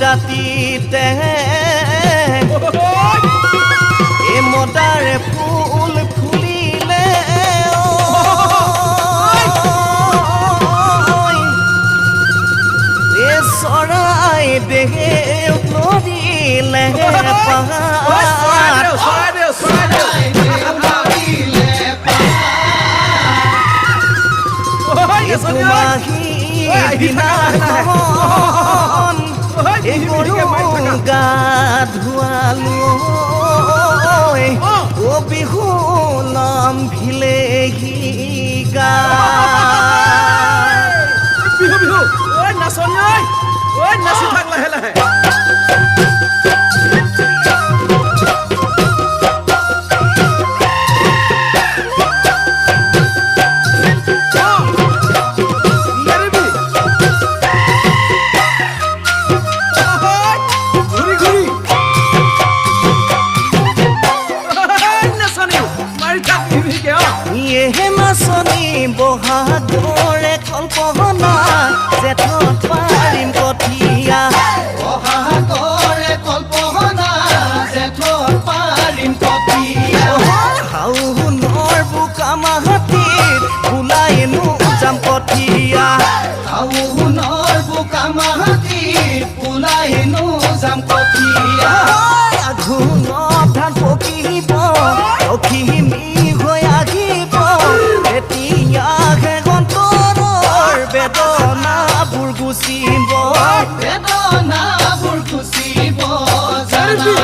ৰাতিতে এ মদাৰে ফুল ফুলিলে এ চৰাই দেহে নদীলে দিনাখন গা ধুৱালো ও বিহু নাম ভিলেহি গা বিহু বিহু ঐ নাচনি ঐ নাচি থাক লাহে লাহে বহাগৰে কল্পনা জেঠত পাৰিম কঠীয়া বহাগৰে কল্পনা জেঠত পাৰিম কঠীয়া শাওনৰ বোকা মাটিত ওলাইনো যাম কঠীয়া শাওনৰ বোকা মাটিত ওলাইনো যাম কঠীয়া আঘোণত ধান পকিব লখিমী হৈ আহিব এতিয়াহে অন্তৰৰ বেদনাবোৰ গুচিব বেদনাবোৰ গুচিব জানা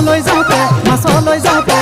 লৈ যাওঁতে মাছলৈ যাওঁতে